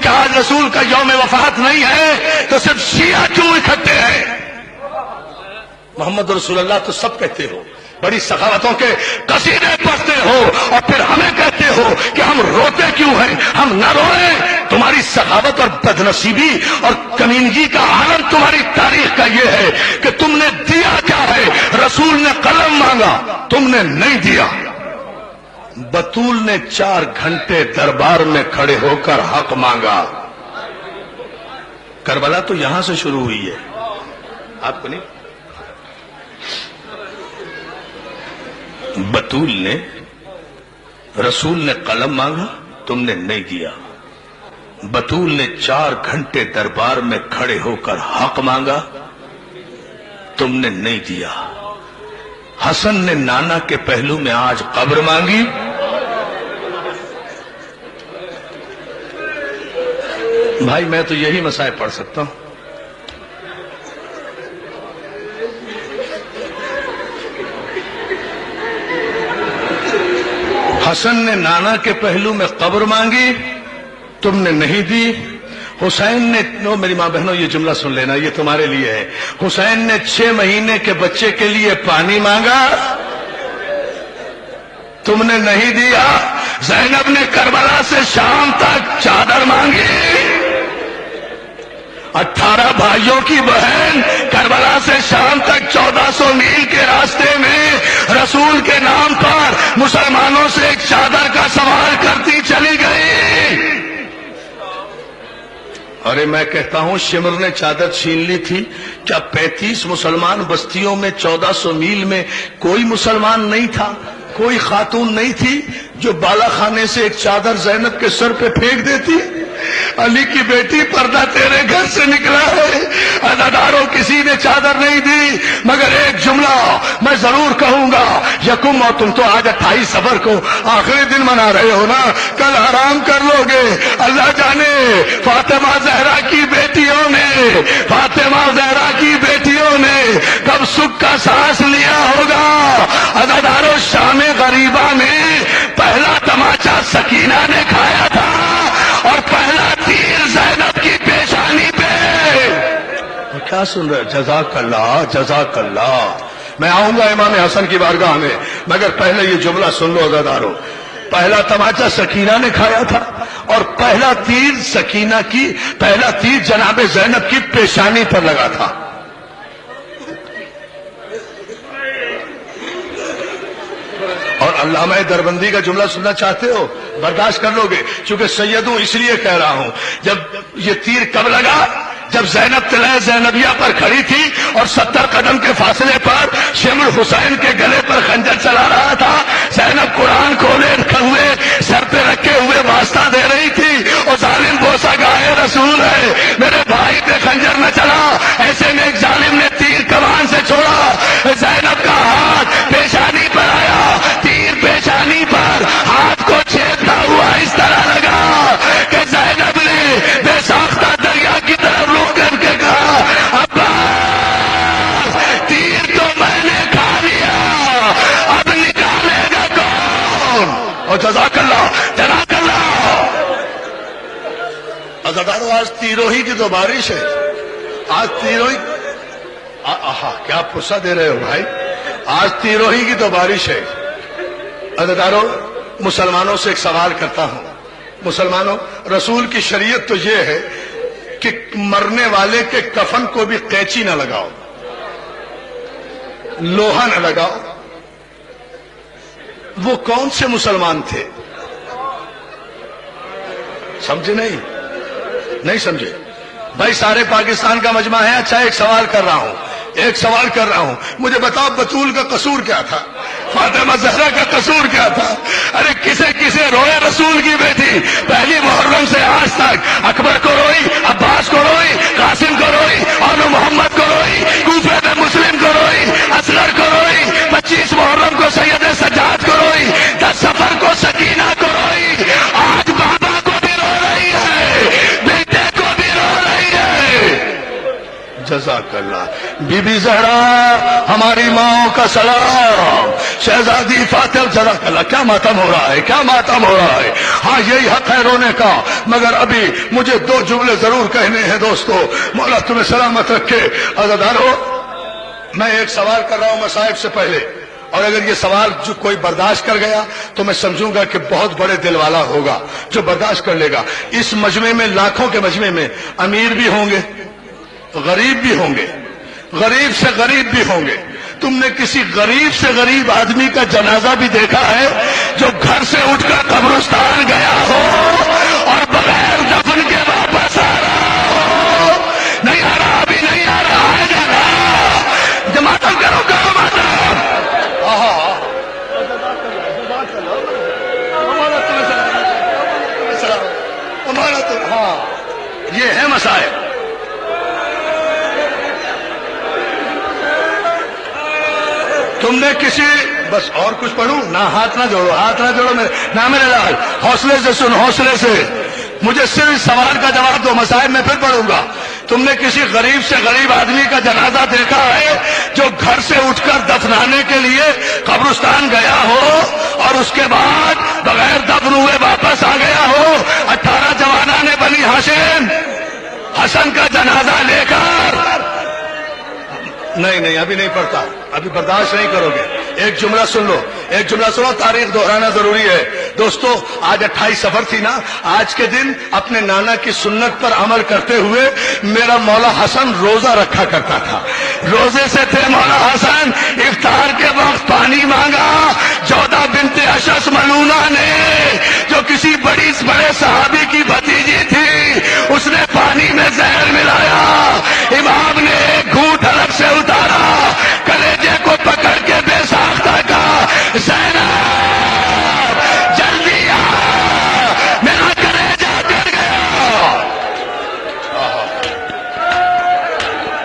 کہ آج رسول کا یوم وفات نہیں ہے تو صرف شیعہ کیوں اکٹھے ہیں؟ محمد رسول اللہ تو سب کہتے ہو، بڑی سخاوتوں کے قصیدے پڑھتے ہو، اور پھر ہمیں کہتے ہو کہ ہم روتے کیوں ہیں؟ ہم نہ روئیں۔ تمہاری سخاوت اور بدنصیبی اور کمینگی کا عالم تمہاری تاریخ کا یہ ہے کہ تم نے دیا کیا ہے؟ رسول نے قلم مانگا، تم نے نہیں دیا۔ بطول نے 4 گھنٹے دربار میں کھڑے ہو کر حق مانگا۔ کربلا تو یہاں سے شروع ہوئی ہے، آپ کو نہیں؟ بطول نے، رسول نے قلم مانگا، تم نے نہیں دیا۔ بطول نے 4 گھنٹے دربار میں کھڑے ہو کر حق مانگا، تم نے نہیں دیا۔ حسن نے نانا کے پہلو میں آج قبر مانگی، بھائی میں تو یہی مسائل پڑھ سکتا ہوں۔ حسن نے نانا کے پہلو میں قبر مانگی، تم نے نہیں دی۔ حسین نے، میری ماں بہنوں یہ جملہ سن لینا، یہ تمہارے لیے ہے۔ حسین نے 6 مہینے کے بچے کے لیے پانی مانگا، تم نے نہیں دیا۔ زینب نے کربلا سے شام تک چادر مانگی، 18 بھائیوں کی بہن کربلا سے شام تک 1400 میل کے راستے میں رسول کے نام پر مسلمانوں سے ایک چادر کا سوال کرتی چلی گئی۔ ارے میں کہتا ہوں شمر نے چادر چھین لی تھی، کیا 35 مسلمان بستیوں میں 1400 میل میں کوئی مسلمان نہیں تھا؟ کوئی خاتون نہیں تھی جو بالا خانے سے ایک چادر زینب کے سر پہ پھینک دیتی؟ علی کی بیٹی، پردہ تیرے گھر سے نکلا ہے، عزاداروں کسی نے چادر نہیں دی، مگر ایک جملہ میں ضرور کہوں گا، یکم، اور تم تو آج 28 صفر کو آخری دن منا رہے ہو نا، کل آرام کر لو گے۔ اللہ جانے فاطمہ زہرا کی بیٹیوں نے، فاطمہ زہرا کی بیٹیوں نے کب سکھ کا سانس لیا ہوگا۔ عزاداروں، شام غریبہ میں پہلا تماچا سکینہ نے کھایا تھا، اور پہلا تیر زینب کی پیشانی پہ۔ کیا سن رہے؟ جزاک اللہ، جزاک اللہ۔ میں آؤں گا امام حسن کی بارگاہ میں، مگر پہلے یہ جملہ سن لو عزادارو، پہلا تماچا سکینہ نے کھایا تھا، اور پہلا تیر سکینہ کی، پہلا تیر جناب زینب کی پیشانی پر لگا تھا۔ اور علامہ دربندی کا جملہ سننا چاہتے ہو؟ برداشت کر لو گے، چونکہ سید ہوں اس لیے کہہ رہا ہوں۔ جب یہ تیر کب لگا؟ جب زینب طلعہ زینبیہ پر کھڑی تھی اور 70 قدم کے فاصلے پر شمر حسین کے گلے پر خنجر چلا رہا تھا، زینب قرآن کھولے رکھے ہوئے سر پہ رکھے ہوئے واسطہ دے رہی تھی، اور ظالم بوسا گائے رسول ہے، میرے بھائی پہ خنجر نہ چلا۔ ایسے میں ایک ظالم نے تیر کمان سے چھوڑا، زینب کا ہاتھ پیشانی پر آیا، تیر پیشانی پر ہاتھ کو چھیدتا ہوا اس طرح لگا کہ زینب نے بے ساختہ دریا کی طرف رخ کر کے کہا، عباس، تیر تو میں نے کھا لیا، اب نکالے گا کون؟ اور جزاک اللہ، جزاک اللہ۔ عزادارو، آج تیروہی کی تو بارش ہے، آج تیروہی، کیا پرسہ دے رہے ہو بھائی، آج تیروہی کی تو بارش ہے۔ عزادارو، مسلمانوں سے ایک سوال کرتا ہوں، مسلمانوں، رسول کی شریعت تو یہ ہے کہ مرنے والے کے کفن کو بھی قینچی نہ لگاؤ، لوہا نہ لگاؤ۔ وہ کون سے مسلمان تھے؟ سمجھے نہیں سمجھے بھائی؟ سارے پاکستان کا مجمع ہے۔ اچھا، ایک سوال کر رہا ہوں، مجھے بتاؤ بطول کا قصور کیا تھا؟ فاطمہ زہرا کا قصور کیا تھا؟ ارے کسے روئے رسول کی بیٹی؟ پہلی محرم سے آج تک اکبر کو روئی، عباس کو روئی، قاسم کو روئی، اور محمد کو روئی، کوفہ میں مسلم کو روئی، اصغر کو روئی، 25 محرم کو سید سجاد کو روئی، 10 صفر کو سکینہ کو روئی، آج بابا کو بھی رو رہی ہے، بیٹے کو بھی رو رہی ہے۔ جزاک اللہ۔ بی بی زہرا ہماری ماں کا سلام، شہزادی فاطمہ، جزاک اللہ۔ کیا ماتم ہو رہا ہے، کیا ماتم ہو رہا ہے۔ ہاں، یہی حق ہے رونے کا، مگر ابھی مجھے 2 جملے ضرور کہنے ہیں دوستو، مولا تمہیں سلامت رکھے۔ عزیزانو، میں ایک سوال کر رہا ہوں مصائب سے پہلے، اور اگر یہ سوال جو کوئی برداشت کر گیا تو میں سمجھوں گا کہ بہت بڑے دل والا ہوگا جو برداشت کر لے گا۔ اس مجمع میں، لاکھوں کے مجمع میں، امیر بھی ہوں گے، غریب بھی ہوں گے، غریب سے غریب بھی ہوں گے۔ تم نے کسی غریب سے غریب آدمی کا جنازہ بھی دیکھا ہے جو گھر سے اٹھ کر قبرستان گیا ہو اور بغیر دفن کے واپس آ رہا ہو؟ نہیں آ رہا، ابھی نہیں آ رہا، آ جانا۔ جماعتم کرو، کرو ماتم۔ ہاں، یہ ہے مسائل۔ تم نے کسی، بس اور کچھ پڑھوں نہ؟ ہاتھ نہ جوڑو، ہاتھ نہ جوڑو میرے لال، حوصلے سے سن، حوصلے سے۔ مجھے صرف سوال کا جواب دو، مسائل میں پھر پڑھوں گا۔ تم نے کسی غریب سے غریب آدمی کا جنازہ دیکھا ہے جو گھر سے اٹھ کر دفنانے کے لیے قبرستان گیا ہو اور اس کے بعد بغیر دفن ہوئے واپس آ گیا ہو؟ 18 جوانان بنی ہاشم حسن کا جنازہ لے کر؟ نہیں، ابھی نہیں پڑھتا، ابھی برداشت نہیں کرو گے۔ ایک جملہ سن لو، ایک جملہ سنو، تاریخ دہرانا ضروری ہے دوستو۔ آج 28 صفر تھی نا، آج کے دن اپنے نانا کی سنت پر عمل کرتے ہوئے میرا مولا حسن روزہ رکھا کرتا تھا۔ روزے سے تھے مولا حسن، افطار کے وقت پانی مانگا۔ جودہ بنت اشعث ملونہ نے، جو کسی بڑے صحابی کی بھتیجی تھی، اس نے پانی میں زہر ملایا۔ امام نے ایک گھونٹ حلق سے اتارا، کلیجے کو پکڑ کے بے ساختہ کہا، زینب جلدی آ، میرا کلیجہ کٹ گیا۔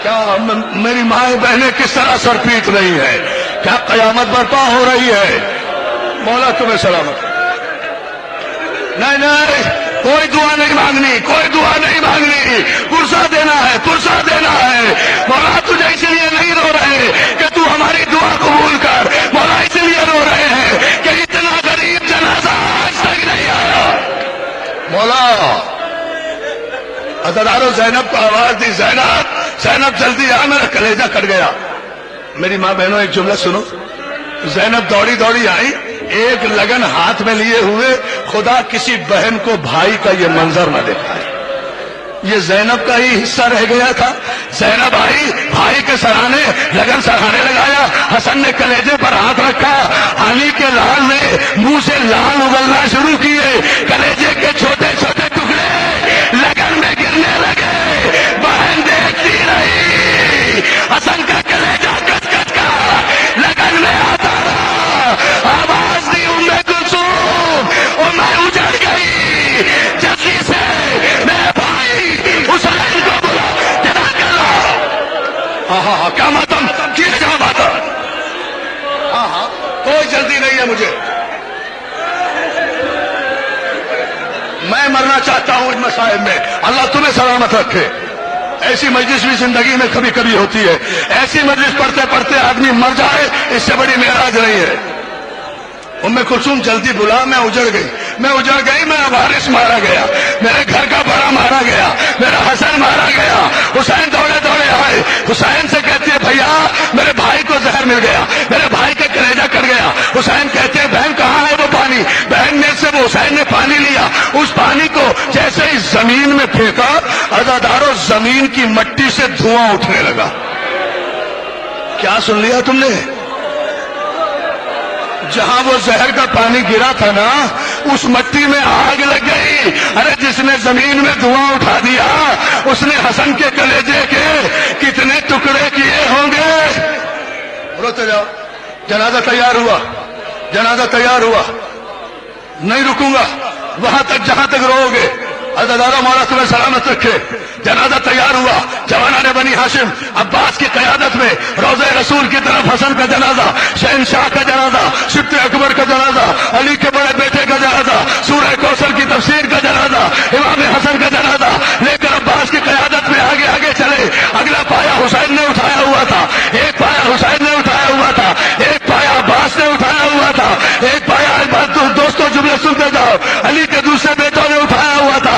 کیا میری مائیں بہنیں کس طرح سر پیٹ رہی ہے؟ کیا قیامت برپا ہو رہی ہے؟ مولا تمہیں سلامت۔ نہیں، کوئی دعا نہیں مانگنی، کوئی دعا نہیں مانگنی، پرسہ دینا ہے، پرسہ دینا ہے۔ مولا تجھے اس لیے نہیں رو رہے کہ تو ہماری دعا قبول کر، مولا اس لیے رو رہے ہیں کہ اتنا غریب جنازہ آج تک نہیں آیا۔ مولا عزادارو، زینب کو آواز دی، زینب جلدی آ، میرا کلیجہ کٹ گیا۔ میری ماں بہنوں، ایک جملہ سنو۔ زینب دوڑی دوڑی آئی، ایک لگن ہاتھ میں لیے ہوئے۔ خدا کسی بہن کو بھائی کا یہ منظر نہ دکھائے، یہ زینب کا ہی حصہ رہ گیا تھا۔ زینب آئی، بھائی کے سرانے لگن سرانے لگایا۔ حسن نے کلیجے پر ہاتھ رکھا، علی کے لال نے منہ سے لال اگلنا شروع کیے، کلیجے کے چھوٹے چھوٹے ٹکڑے لگن میں گرنے لگے۔ بہن دیکھتی رہی، حسن کا کلیجہ کچ کچ کا لگن میں آتا رہا۔ آواز دی ام کلثوم، اور میں اجڑ گئی۔ جلدی سے میرے بھائی حسین کو بلا، جدا کر لا۔ ہاں، کیا ماتم کیے جا ماتم؟ ہاں، کوئی جلدی نہیں ہے مجھے، میں مرنا چاہتا ہوں ان مسائل میں۔ اللہ تمہیں سلامت رکھے۔ ایسی مجلس بھی زندگی میں کبھی کبھی ہوتی ہے، ایسی مجلس پڑھتے پڑھتے آدمی مر جائے، اس سے بڑی معراج نہیں ہے۔ ام کلثوم جلدی بلا، میں اجڑ گئی، میرا وارث مارا گیا، میرے گھر کا بڑا مارا گیا، میرا حسن مارا گیا۔ حسین دوڑے دوڑے آئے، حسین سے کہتے ہیں بھیا میرے بھائی کو زہر مل گیا، میرے بھائی کا کلیجہ کٹ گیا۔ حسین کہتے ہیں بہن کہاں ہے وہ پانی؟ بہن نے سے وہ حسین نے پانی لیا، اس پانی کو جیسے ہی زمین میں پھینکا، عزادارو زمین کی مٹی سے دھواں اٹھنے لگا۔ کیا سن لیا تم نے؟ جہاں وہ زہر کا پانی گرا تھا نا، اس مٹی میں آگ لگ گئی۔ ارے جس نے زمین میں دھواں اٹھا دیا، اس نے حسن کے کلیجے کے کتنے ٹکڑے کیے ہوں گے؟ روتے جاؤ، جنازہ تیار ہوا، جنازہ تیار ہوا، نہیں رکوں گا وہاں تک جہاں تک رو گے۔ عزادارو، مولا تمہیں سلامت رکھے۔ جنازہ تیار ہوا، جوانان بنی ہاشم عباس کی قیادت میں روضہ رسول کی طرف حسن کا جنازہ، شہنشاہ کا جنازہ، سبط اکبر کا جنازہ، علی کے بڑے بیٹے کا جنازہ، سورہ کوثر کی تفسیر کا جنازہ، امام حسن کا جنازہ لے کر عباس کی قیادت میں آگے آگے چلے۔ اگلا پایا حسین نے اٹھایا ہوا تھا، ایک پایا حسین نے اٹھایا ہوا تھا، ایک پایا عباس نے اٹھایا ہوا تھا، ایک پایا دوستوں جملے سنتے جاؤ، علی کے دوسرے بیٹوں نے اٹھایا ہوا تھا،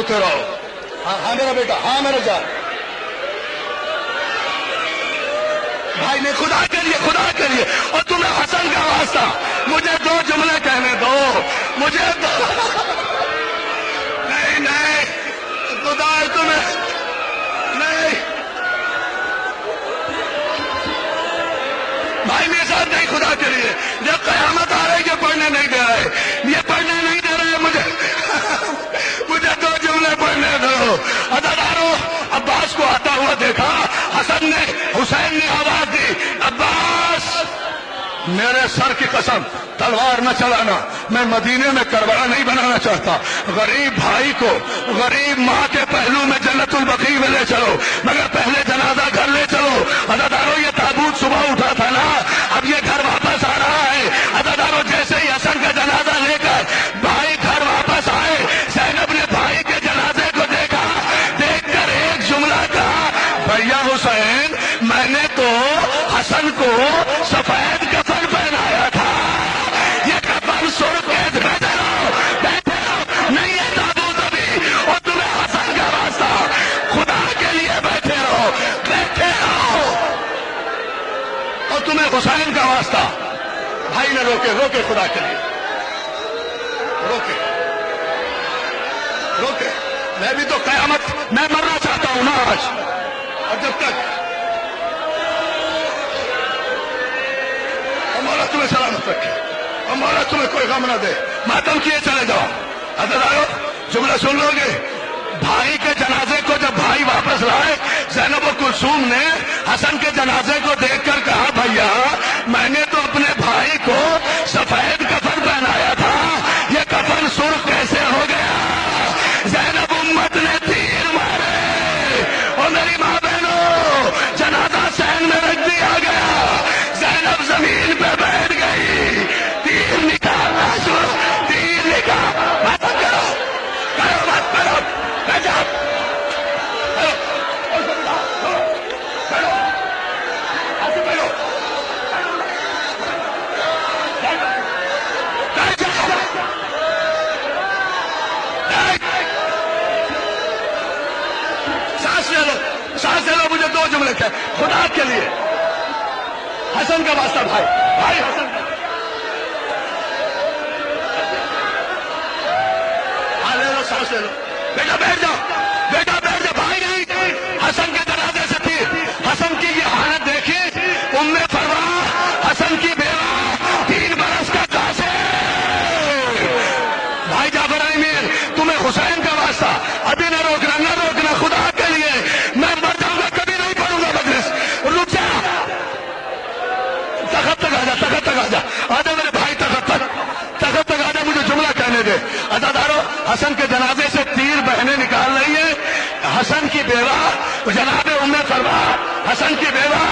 روتے رہو. ہاں میرا بیٹا, ہاں میرا جان بھائی نے خدا کے لیے اور تمہیں حسن کا واسطہ مجھے 2 جملے کہنے دو, مجھے نہیں خدا تمہیں نہیں بھائی میرے ساتھ نہیں, خدا کے لیے جب قیامت آ رہی یہ پڑھنے نہیں دے رہے, یہ پڑھنے نہیں دے رہے مجھے 2 جملے پڑھنے دو. عزادارو عباس کو آتا ہوا دیکھا, حسین نے آواز دی, عباس میرے سر کی قسم تلوار نہ چلانا, میں مدینے میں کربلا نہیں بنانا چاہتا. غریب بھائی کو غریب ماں کے پہلو میں جنت البقیع میں لے چلو, مگر پہلے جنازہ گھر لے چلو. عزادارو یہ تابوت صبح اٹھا تھا نا, اب یہ گھر واپس آ رہا ہے. عزادارو جیسے ہی حسن کا جنازہ لے کر بھائی گھر واپس آئے, زینب نے بھائی کے جنازے کو دیکھا, دیکھ کر ایک جملہ کہا, بھیا حسین میں نے تو حسن کو سفید کفن پہنایا تھا, یہ کفن سرخ بیٹھے رہو نہیں ہے تابوت ابھی, اور تمہیں حسن کا واسطہ خدا کے لیے بیٹھے رہو اور تمہیں حسین کا واسطہ. بھائی نے روکے خدا کے لیے روکے. میں بھی تو قیامت میں مرنا چاہتا ہوں نا آج, اور جب تک مولا تمہیں سلامت رکھے اور مولا تمہیں کوئی غم نہ دے, ماتم کیے چلے جاؤ. عزادارو جملہ سن لو گے, بھائی کے جنازے کو جب بھائی واپس لائے, زینب و کلثوم نے حسن کے جنازے کو دیکھ کر کہا, بھیا میں نے تو اپنے بھائی کو سفید کفن پہنایا تھا, یہ کفن سرخ کیسے ہو گیا؟ زینب امت نے تیر مارے اور میری ماں بہنوں جنازہ سین میں رکھ دیا گیا. زینب زمین پہ بیٹھ گئی, تیر نکالنا شروع, تیر نکال مت کرو بیٹھ جاؤ سانس لے لو. مجھے 2 جملے کہے خدا کے لیے, حسن کا واسطہ بھائی حسن کا, لے لو سانس لے لو. بیٹا بیٹھ جاؤ بھائی نہیں, حسن کے جنازے سے تھی. حسن کی یہ حالت دیکھی, ام فروا حسن کی بیوہ 3 برس کا قاصر. بھائی جعفر امیر تمہیں حسین کا واسطہ ابھی نہ روکنا خدا کے لیے, میں مر جاؤں گا کبھی نہیں پڑھوں گا مجلس. رک جا, تخت تک آ جا میرے بھائی, تخت تک آ جا, مجھے جملہ کہنے دے. عزادارو حسن کے جنازے سے 3 بہنیں نکال رہی ہیں. حسن کی بیوہ جناب ام فروا, حسن کی بیوہ